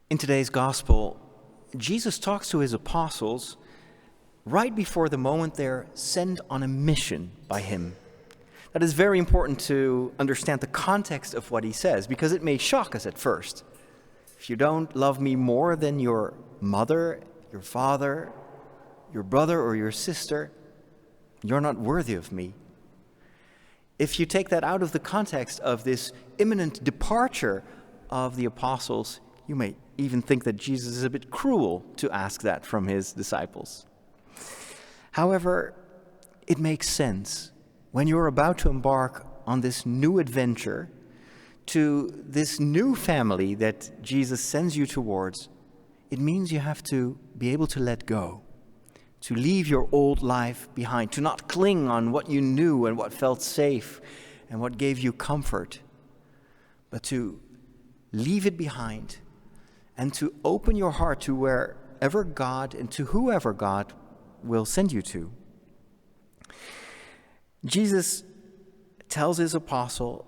In today's gospel, Jesus talks to his apostles right before the moment they're sent on a mission by him. That is very important to understand the context of what he says, because it may shock us at first. If you don't love me more than your mother, your father, your brother, or your sister, you're not worthy of me. If you take that out of the context of this imminent departure of the apostles, you may even think that Jesus is a bit cruel to ask that from his disciples. However, it makes sense when you're about to embark on this new adventure to this new family that Jesus sends you towards. It means you have to be able to let go, to leave your old life behind, to not cling on what you knew and what felt safe and what gave you comfort, but to leave it behind and to open your heart to wherever God and to whoever God will send you to. Jesus tells his apostles,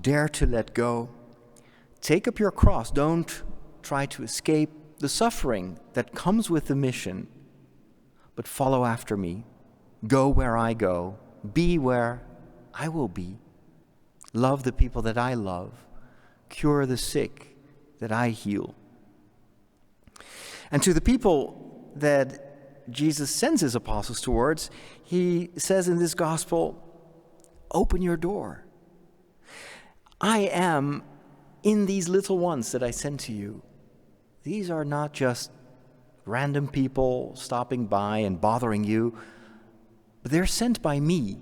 dare to let go. Take up your cross. Don't try to escape the suffering that comes with the mission, but follow after me. Go where I go. Be where I will be. Love the people that I love. Cure the sick that I heal. And to the people that Jesus sends his apostles towards, he says in this gospel, open your door. I am in these little ones that I send to you. These are not just random people stopping by and bothering you, but they're sent by me.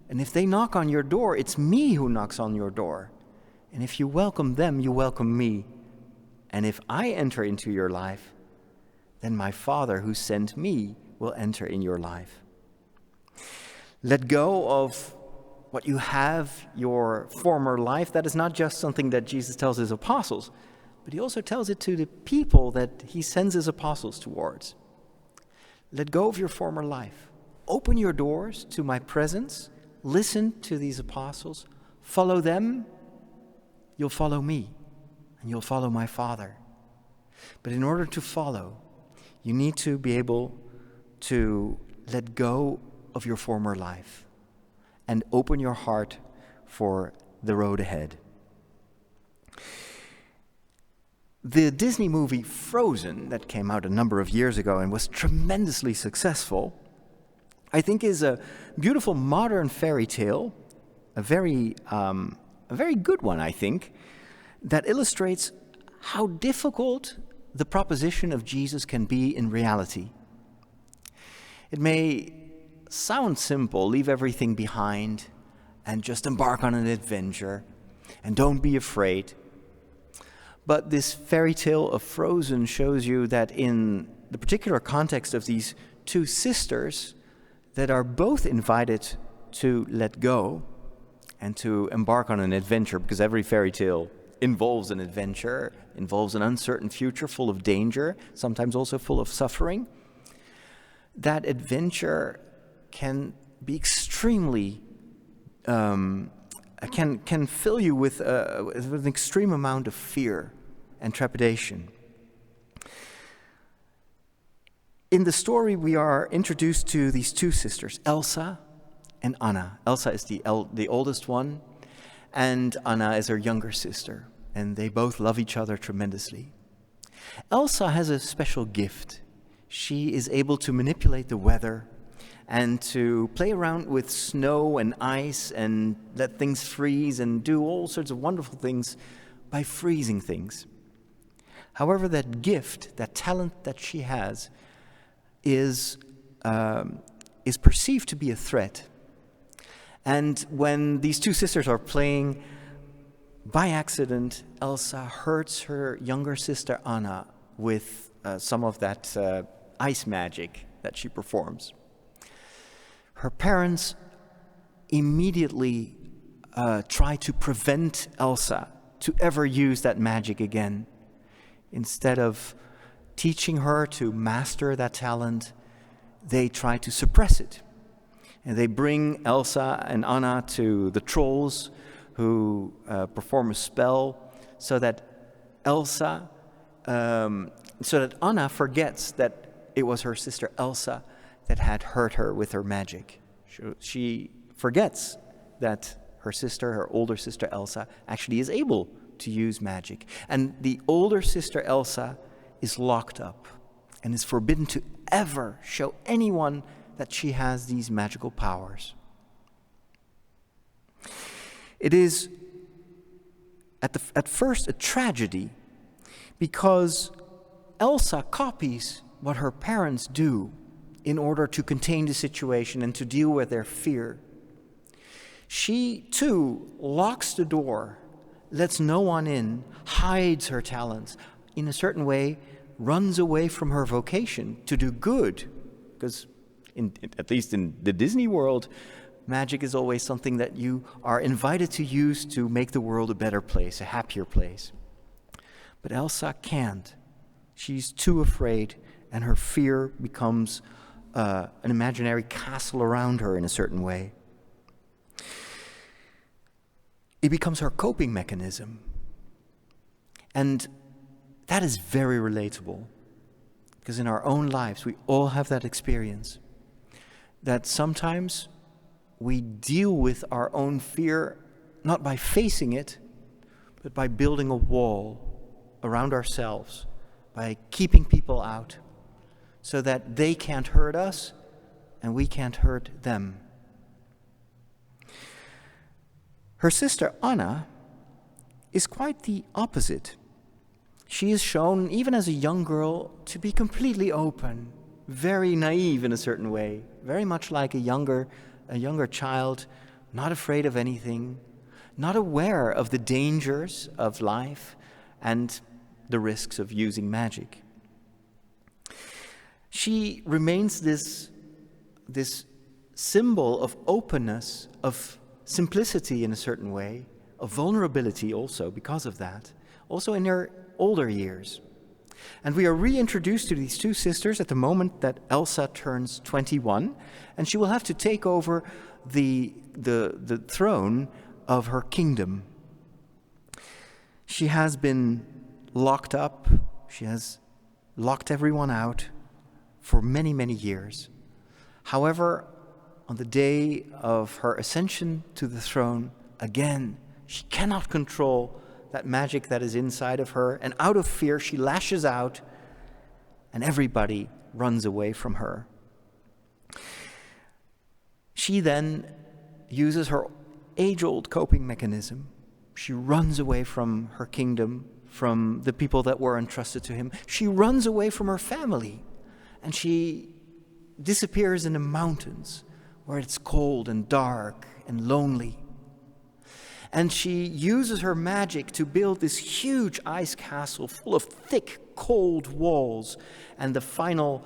And if they knock on your door, it's me who knocks on your door. And if you welcome them, you welcome me. And if I enter into your life, then my Father who sent me will enter in your life. Let go of what you have, your former life. That is not just something that Jesus tells his apostles, but he also tells it to the people that he sends his apostles towards. Let go of your former life. Open your doors to my presence. Listen to these apostles. Follow them. You'll follow me, and you'll follow my Father. But in order to follow, you need to be able to let go of your former life and open your heart for the road ahead. The Disney movie Frozen, that came out a number of years ago and was tremendously successful, I think is a beautiful modern fairy tale, a very good one, I think, that illustrates how difficult the proposition of Jesus can be in reality. It may sound simple, leave everything behind and just embark on an adventure and don't be afraid. But this fairy tale of Frozen shows you that in the particular context of these two sisters that are both invited to let go and to embark on an adventure, because every fairy tale involves an adventure, involves an uncertain future full of danger, sometimes also full of suffering. That adventure can be extremely, can fill you with an extreme amount of fear and trepidation. In the story, we are introduced to these two sisters, Elsa and Anna. Elsa is the oldest one, and Anna is her younger sister, and they both love each other tremendously. Elsa has a special gift. She is able to manipulate the weather and to play around with snow and ice and let things freeze and do all sorts of wonderful things by freezing things. However, that gift, that talent that she has, is perceived to be a threat. And when these two sisters are playing, by accident, Elsa hurts her younger sister Anna with some of that ice magic that she performs. Her parents immediately try to prevent Elsa to ever use that magic again. Instead of teaching her to master that talent, they try to suppress it. And they bring Elsa and Anna to the trolls who perform a spell so that Elsa, so that Anna forgets that it was her sister Elsa that had hurt her with her magic. She forgets that her sister, her older sister Elsa, actually is able to use magic. And the older sister Elsa is locked up and is forbidden to ever show anyone that she has these magical powers. It is at first a tragedy because Elsa copies what her parents do in order to contain the situation and to deal with their fear. She, too, locks the door, lets no one in, hides her talents, in a certain way, runs away from her vocation to do good. Because, at least in the Disney world, magic is always something that you are invited to use to make the world a better place, a happier place. But Elsa can't. She's too afraid, and her fear becomes an imaginary castle around her in a certain way. It becomes her coping mechanism. And that is very relatable. Because in our own lives, we all have that experience. That sometimes we deal with our own fear not by facing it, but by building a wall around ourselves, by keeping people out, so that they can't hurt us and we can't hurt them. Her sister Anna is quite the opposite. She is shown, even as a young girl, to be completely open, very naive in a certain way, very much like a younger child, not afraid of anything, not aware of the dangers of life and the risks of using magic. She remains this symbol of openness, of simplicity in a certain way, of vulnerability also because of that, also in her older years. And we are reintroduced to these two sisters at the moment that Elsa turns 21, and she will have to take over the throne of her kingdom. She has been locked up, she has locked everyone out for many, many years. However, on the day of her ascension to the throne, again, she cannot control that magic that is inside of her, and out of fear she lashes out, and everybody runs away from her. She then uses her age-old coping mechanism. She runs away from her kingdom, from the people that were entrusted to him. She runs away from her family, and she disappears in the mountains where it's cold and dark and lonely. And she uses her magic to build this huge ice castle full of thick, cold walls. And the final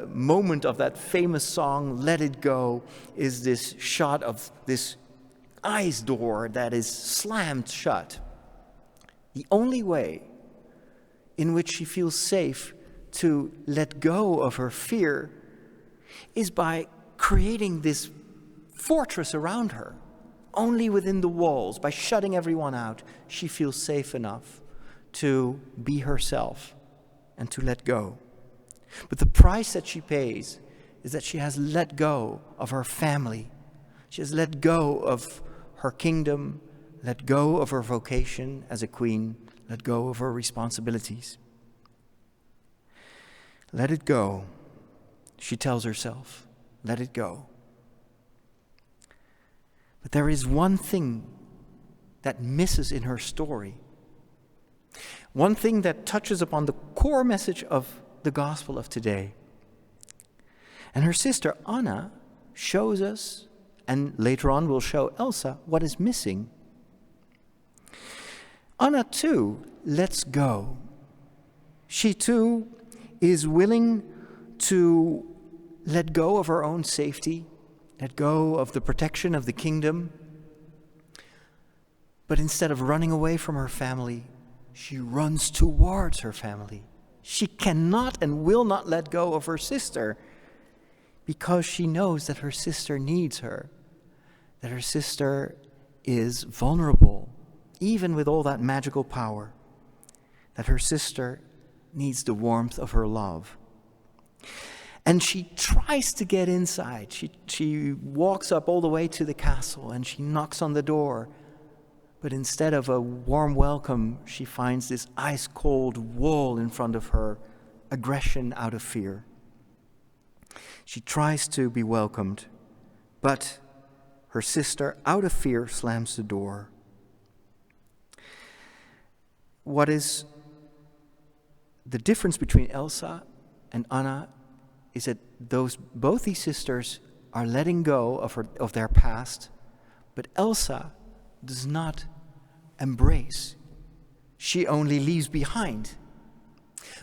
moment of that famous song, Let It Go, is this shot of this ice door that is slammed shut. The only way in which she feels safe to let go of her fear is by creating this fortress around her. Only within the walls, by shutting everyone out, she feels safe enough to be herself and to let go. But the price that she pays is that she has let go of her family. She has let go of her kingdom, let go of her vocation as a queen, let go of her responsibilities. Let it go, she tells herself. Let it go. But there is one thing that misses in her story. One thing that touches upon the core message of the gospel of today. And her sister Anna shows us, and later on will show Elsa, what is missing. Anna too lets go. She too is willing to let go of her own safety, let go of the protection of the kingdom. But instead of running away from her family, she runs towards her family. She cannot and will not let go of her sister because she knows that her sister needs her, that her sister is vulnerable, even with all that magical power. that her sister needs the warmth of her love. And she tries to get inside. She walks up all the way to the castle and she knocks on the door. But instead of a warm welcome, she finds this ice-cold wall in front of her, aggression out of fear. She tries to be welcomed, but her sister, out of fear, slams the door. What is the difference between Elsa and Anna is that both these sisters are letting go of their past, but Elsa does not embrace. She only leaves behind.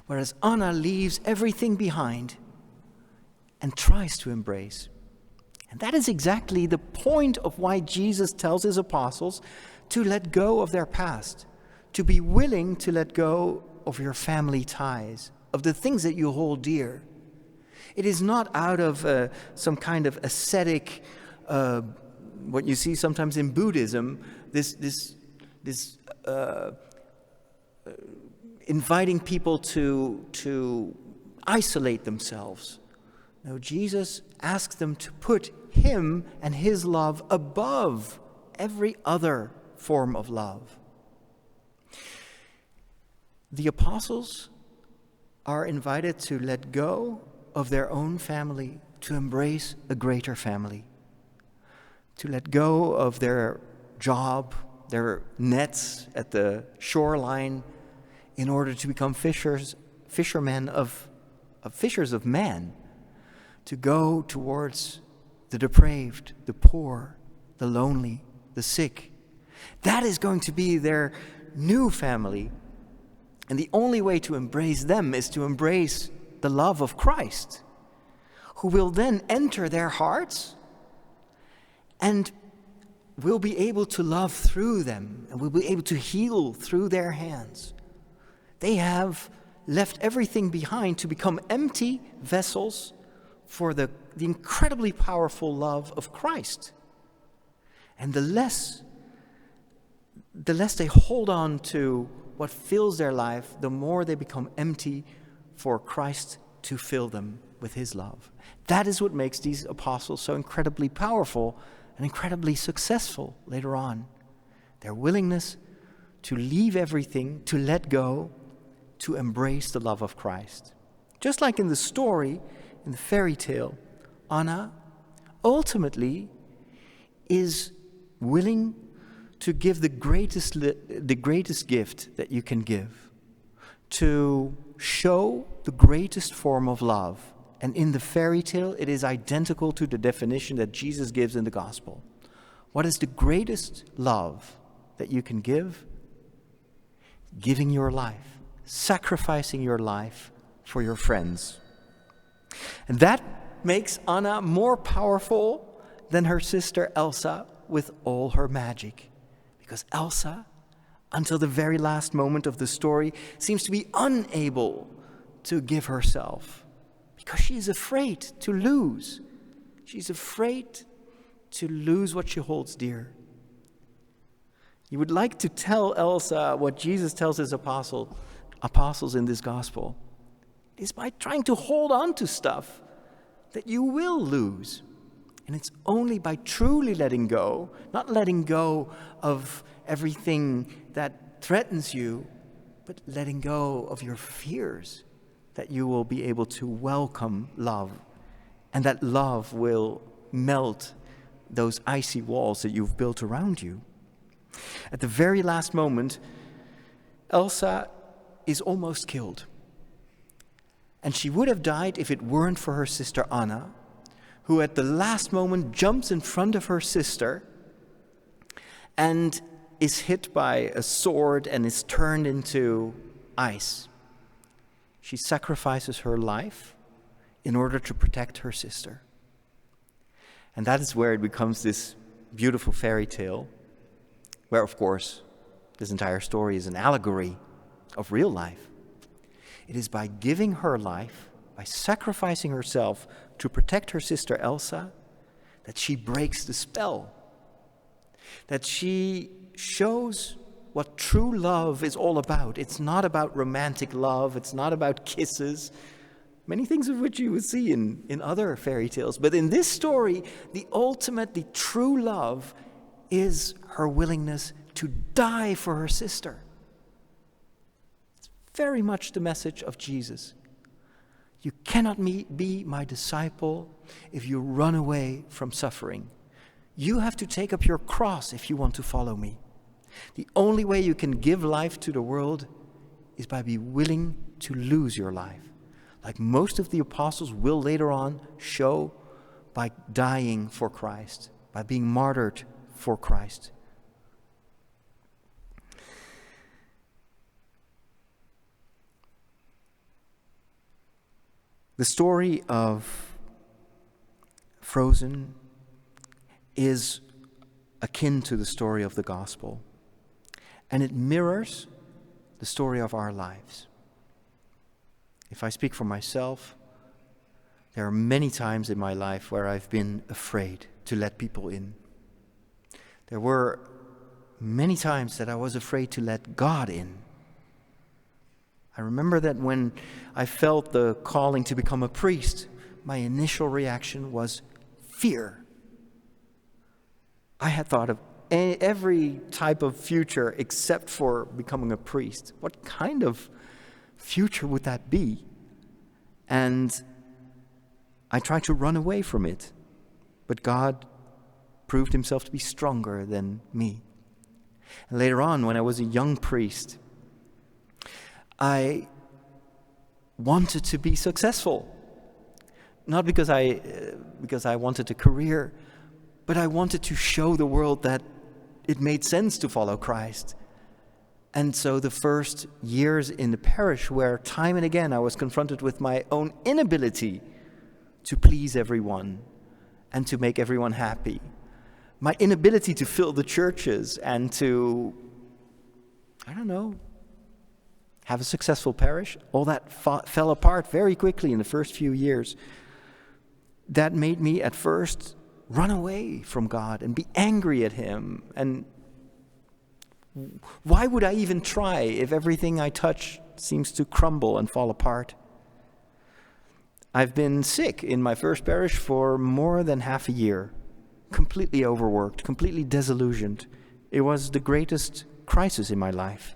Whereas Anna leaves everything behind and tries to embrace. And that is exactly the point of why Jesus tells his apostles to let go of their past, to be willing to let go of your family ties, of the things that you hold dear. It is not out of some kind of ascetic, what you see sometimes in Buddhism, this inviting people to isolate themselves. No, Jesus asks them to put him and his love above every other form of love. The apostles are invited to let go of their own family, to embrace a greater family, to let go of their job, their nets at the shoreline, in order to become fishermen of fishers of men, to go towards the depraved, the poor, the lonely, the sick. That is going to be their new family. And the only way to embrace them is to embrace the love of Christ, who will then enter their hearts and will be able to love through them and will be able to heal through their hands. They have left everything behind to become empty vessels for the incredibly powerful love of Christ. And the less they hold on to what fills their life, the more they become empty for Christ to fill them with his love. That is what makes these apostles so incredibly powerful and incredibly successful later on. Their willingness to leave everything, to let go, to embrace the love of Christ. Just like in the story, in the fairy tale, Anna ultimately is willing to give the greatest gift that you can give, to show the greatest form of love. And in the fairy tale, it is identical to the definition that Jesus gives in the gospel. What is the greatest love that you can give? Giving your life, sacrificing your life for your friends. And that makes Anna more powerful than her sister Elsa with all her magic. Because Elsa, until the very last moment of the story, seems to be unable to give herself. Because she is afraid to lose. She's afraid to lose what she holds dear. You would like to tell Elsa what Jesus tells his apostles in this gospel. It is by trying to hold on to stuff that you will lose. And it's only by truly letting go, not letting go of everything that threatens you, but letting go of your fears, that you will be able to welcome love. And that love will melt those icy walls that you've built around you. At the very last moment, Elsa is almost killed. And she would have died if it weren't for her sister Anna, who at the last moment jumps in front of her sister and is hit by a sword and is turned into ice. She sacrifices her life in order to protect her sister. And that is where it becomes this beautiful fairy tale, where, of course, this entire story is an allegory of real life. It is by giving her life, by sacrificing herself to protect her sister Elsa, that she breaks the spell, that she shows what true love is all about. It's not about romantic love. It's not about kisses. Many things of which you would see in other fairy tales. But in this story, the true love is her willingness to die for her sister. It's very much the message of Jesus. You cannot be my disciple if you run away from suffering. You have to take up your cross if you want to follow me. The only way you can give life to the world is by being willing to lose your life, like most of the apostles will later on show, by dying for Christ, by being martyred for Christ. The story of Frozen is akin to the story of the gospel, and it mirrors the story of our lives. If I speak for myself, there are many times in my life where I've been afraid to let people in. There were many times that I was afraid to let God in. I remember that when I felt the calling to become a priest, my initial reaction was fear. I had thought of every type of future except for becoming a priest. What kind of future would that be? And I tried to run away from it, but God proved himself to be stronger than me. And later on, when I was a young priest, I wanted to be successful. Not because I wanted a career, but I wanted to show the world that it made sense to follow Christ. And so the first years in the parish, where time and again I was confronted with my own inability to please everyone and to make everyone happy, my inability to fill the churches and to, have a successful parish, all that fell apart very quickly in the first few years. That made me at first run away from God and be angry at him. And why would I even try if everything I touch seems to crumble and fall apart? I've been sick in my first parish for more than half a year, completely overworked, completely disillusioned. It was the greatest crisis in my life.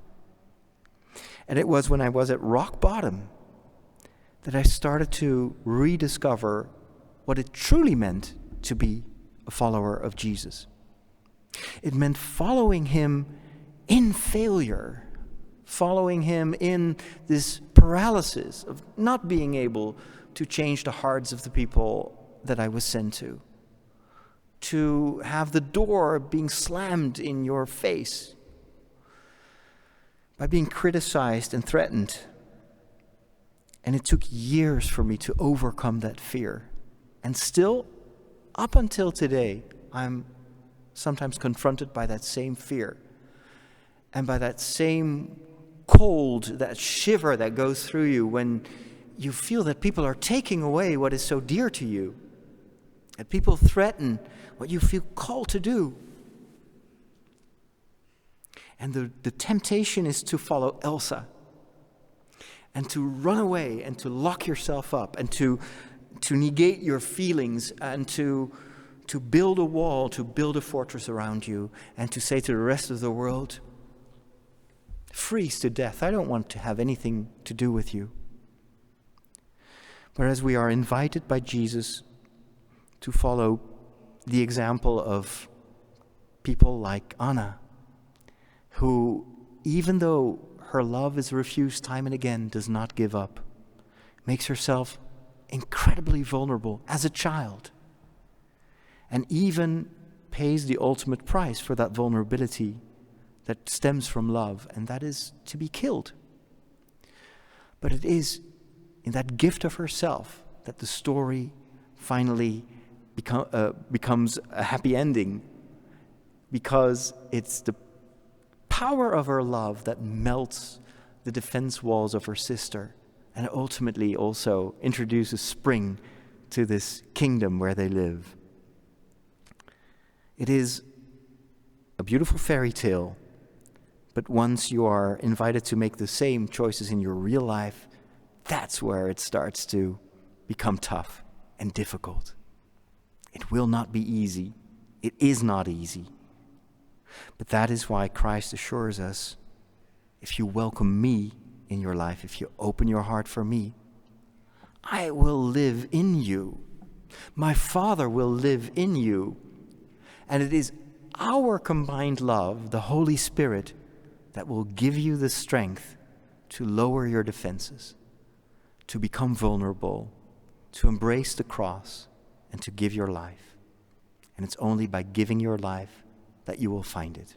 And it was when I was at rock bottom that I started to rediscover what it truly meant to be a follower of Jesus. It meant following him in failure, following him in this paralysis of not being able to change the hearts of the people that I was sent to have the door being slammed in your face, by being criticized and threatened. And it took years for me to overcome that fear. And still, up until today, I'm sometimes confronted by that same fear and by that same cold, that shiver that goes through you when you feel that people are taking away what is so dear to you, that people threaten what you feel called to do. And the temptation is to follow Elsa and to run away and to lock yourself up and to negate your feelings and to build a wall, to build a fortress around you and to say to the rest of the world, freeze to death. I don't want to have anything to do with you. Whereas we are invited by Jesus to follow the example of people like Anna, who, even though her love is refused time and again, does not give up, makes herself incredibly vulnerable as a child, and even pays the ultimate price for that vulnerability that stems from love, and that is to be killed. But it is in that gift of herself that the story finally becomes a happy ending, because it's the power of her love that melts the defense walls of her sister and ultimately also introduces spring to this kingdom where they live. It is a beautiful fairy tale But once you are invited to make the same choices in your real life, that's where it starts to become tough and difficult. It will not be easy. It is not easy. But that is why Christ assures us, if you welcome me in your life, if you open your heart for me, I will live in you. My Father will live in you. And it is our combined love, the Holy Spirit, that will give you the strength to lower your defenses, to become vulnerable, to embrace the cross, and to give your life. And it's only by giving your life that you will find it.